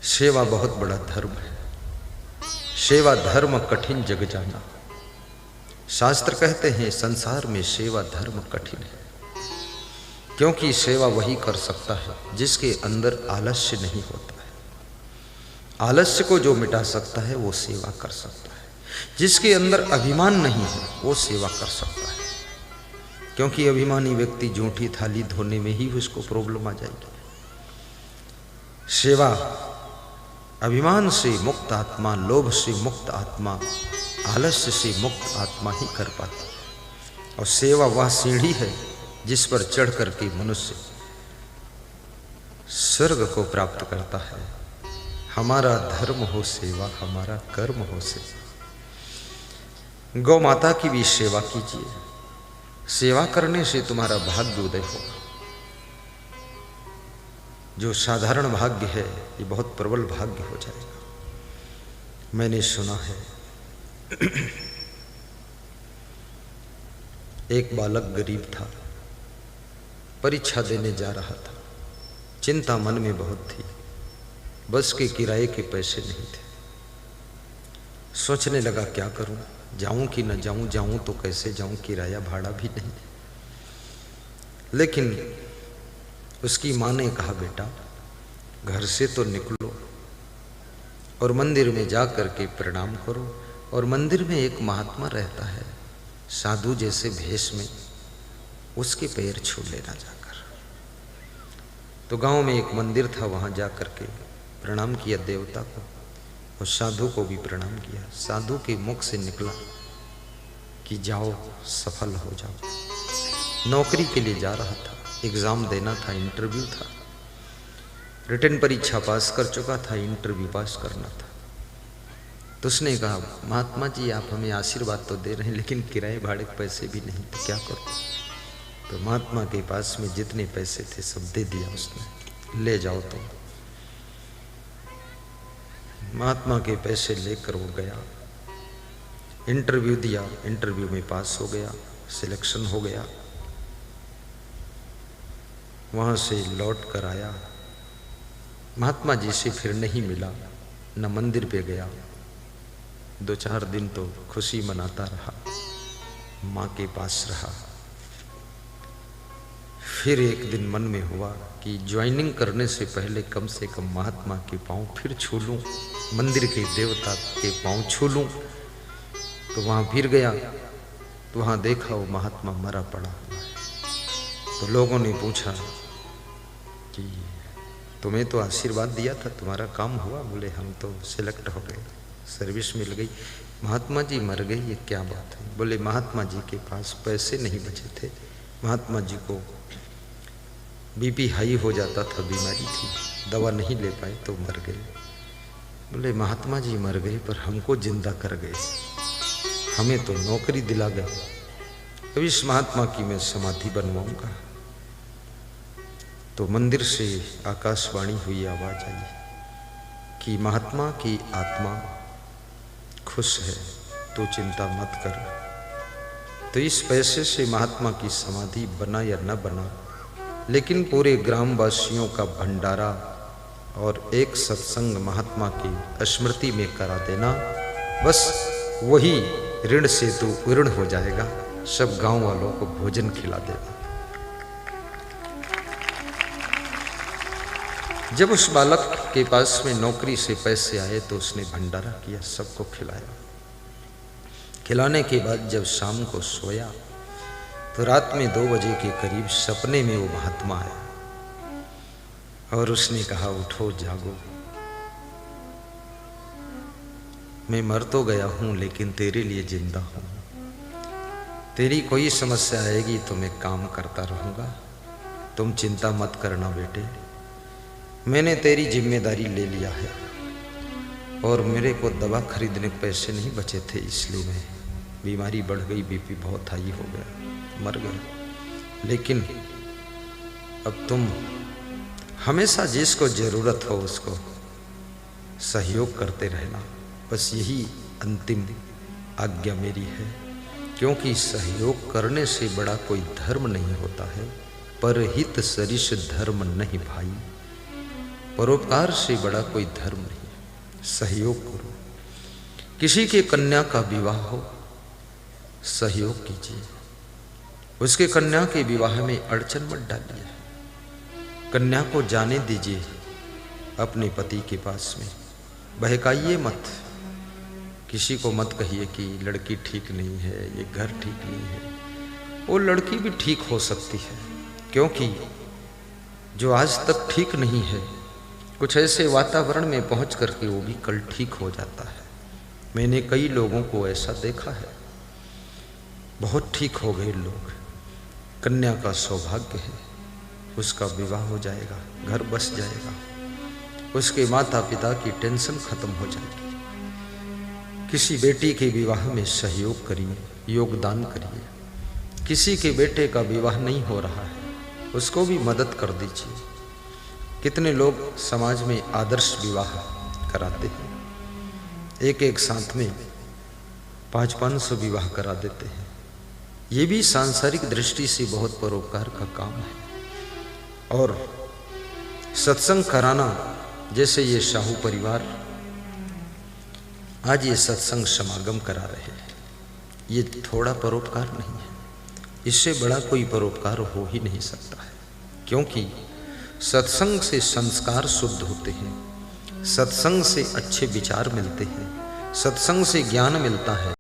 सेवा बहुत बड़ा धर्म है। सेवा धर्म कठिन जग जाना। शास्त्र कहते हैं संसार में सेवा धर्म कठिन है, क्योंकि सेवा वही कर सकता है जिसके अंदर आलस्य नहीं होता है। आलस्य को जो मिटा सकता है वो सेवा कर सकता है। जिसके अंदर अभिमान नहीं है वो सेवा कर सकता है, क्योंकि अभिमानी व्यक्ति जूठी थाली धोने में ही उसको प्रॉब्लम आ जाएगी। सेवा अभिमान से मुक्त आत्मा, लोभ से मुक्त आत्मा, आलस्य से मुक्त आत्मा ही कर पाती है। और सेवा वह सीढ़ी है जिस पर चढ़ करके मनुष्य स्वर्ग को प्राप्त करता है। हमारा धर्म हो सेवा, हमारा कर्म हो सेवा। गौ माता की भी सेवा कीजिए। सेवा करने से तुम्हारा भाग्य उदय होगा। जो साधारण भाग्य है ये बहुत प्रबल भाग्य हो जाएगा। मैंने सुना है एक बालक गरीब था, परीक्षा देने जा रहा था। चिंता मन में बहुत थी, बस के किराए के पैसे नहीं थे। सोचने लगा क्या करूं, जाऊं कि न जाऊं, जाऊं तो कैसे जाऊं, किराया भाड़ा भी नहीं। लेकिन उसकी माँ ने कहा बेटा घर से तो निकलो और मंदिर में जा करके प्रणाम करो। और मंदिर में एक महात्मा रहता है साधु जैसे भेष में, उसके पैर छू लेना जाकर। तो गांव में एक मंदिर था, वहां जा करके प्रणाम किया देवता को और साधु को भी प्रणाम किया। साधु के मुख से निकला कि जाओ सफल हो जाओ। नौकरी के लिए जा रहा था, एग्जाम देना था, इंटरव्यू था। रिटन परीक्षा पास कर चुका था, इंटरव्यू पास करना था। तो उसने कहा महात्मा जी आप हमें आशीर्वाद तो दे रहे हैं लेकिन किराए भाड़े के पैसे भी नहीं, तो क्या करूं। तो महात्मा के पास में जितने पैसे थे सब दे दिया उसने, ले जाओ तुम। महात्मा के पैसे लेकर वो गया, इंटरव्यू दिया, इंटरव्यू में पास हो गया, सिलेक्शन हो गया। वहां से लौट कर आया, महात्मा जी से फिर नहीं मिला, न मंदिर पे गया। 2-4 दिन तो खुशी मनाता रहा, माँ के पास रहा। फिर एक दिन मन में हुआ कि ज्वाइनिंग करने से पहले कम से कम महात्मा के पांव फिर छू लूं, मंदिर के देवता के पांव छू लूं। तो वहां फिर गया तो वहां देखा वो महात्मा मरा पड़ा हुआ है। तो लोगों ने पूछा कि तुम्हें तो आशीर्वाद दिया था, तुम्हारा काम हुआ? बोले हम तो सिलेक्ट हो गए, सर्विस मिल गई। महात्मा जी मर गए, ये क्या बात है? बोले महात्मा जी के पास पैसे नहीं बचे थे, महात्मा जी को बीपी हाई हो जाता था, बीमारी थी, दवा नहीं ले पाए तो मर गए। बोले महात्मा जी मर गए पर हमको जिंदा कर गए, हमें तो नौकरी दिला गए। अब इस महात्मा की मैं समाधि बनवाऊंगा। तो मंदिर से आकाशवाणी हुई, आवाज आई कि महात्मा की आत्मा खुश है, तो चिंता मत कर। तो इस पैसे से महात्मा की समाधि बना या न बना, लेकिन पूरे ग्रामवासियों का भंडारा और एक सत्संग महात्मा की स्मृति में करा देना, बस वही ऋण से तू ऋण हो जाएगा। सब गांव वालों को भोजन खिला देगा। जब उस बालक के पास में नौकरी से पैसे आए तो उसने भंडारा किया, सबको खिलाया। खिलाने के बाद जब शाम को सोया तो रात में 2 बजे के करीब सपने में वो महात्मा आया और उसने कहा उठो जागो, मैं मर तो गया हूं लेकिन तेरे लिए जिंदा हूं। तेरी कोई समस्या आएगी तो मैं काम करता रहूंगा, तुम चिंता मत करना बेटे। मैंने तेरी जिम्मेदारी ले लिया है और मेरे को दवा खरीदने के पैसे नहीं बचे थे, इसलिए मैं बीमारी बढ़ गई, बीपी बहुत हाई हो गया, मर गया। लेकिन अब तुम हमेशा जिसको जरूरत हो उसको सहयोग करते रहना, बस यही अंतिम आज्ञा मेरी है। क्योंकि सहयोग करने से बड़ा कोई धर्म नहीं होता है। परहित सरिस धर्म नहीं भाई, परोपकार से बड़ा कोई धर्म नहीं है। सहयोग करो। किसी के कन्या का विवाह हो, सहयोग कीजिए। उसके कन्या के विवाह में अड़चन मत डालिए। कन्या को जाने दीजिए अपने पति के पास में, बहकाइए मत। किसी को मत कहिए कि लड़की ठीक नहीं है, ये घर ठीक नहीं है। वो लड़की भी ठीक हो सकती है, क्योंकि जो आज तक ठीक नहीं है, कुछ ऐसे वातावरण में पहुंच करके वो भी कल ठीक हो जाता है। मैंने कई लोगों को ऐसा देखा है, बहुत ठीक हो गए लोग। कन्या का सौभाग्य है, उसका विवाह हो जाएगा, घर बस जाएगा, उसके माता पिता की टेंशन खत्म हो जाएगी। किसी बेटी के विवाह में सहयोग करिए, योगदान करिए। किसी के बेटे का विवाह नहीं हो रहा है, उसको भी मदद कर दीजिए। कितने लोग समाज में आदर्श विवाह कराते हैं, एक एक साथ में 500-500 विवाह करा देते हैं। ये भी सांसारिक दृष्टि से बहुत परोपकार का काम है। और सत्संग कराना, जैसे ये शाहू परिवार आज ये सत्संग समागम करा रहे हैं, ये थोड़ा परोपकार नहीं है। इससे बड़ा कोई परोपकार हो ही नहीं सकता है, क्योंकि सत्संग से संस्कार शुद्ध होते हैं, सत्संग से अच्छे विचार मिलते हैं, सत्संग से ज्ञान मिलता है।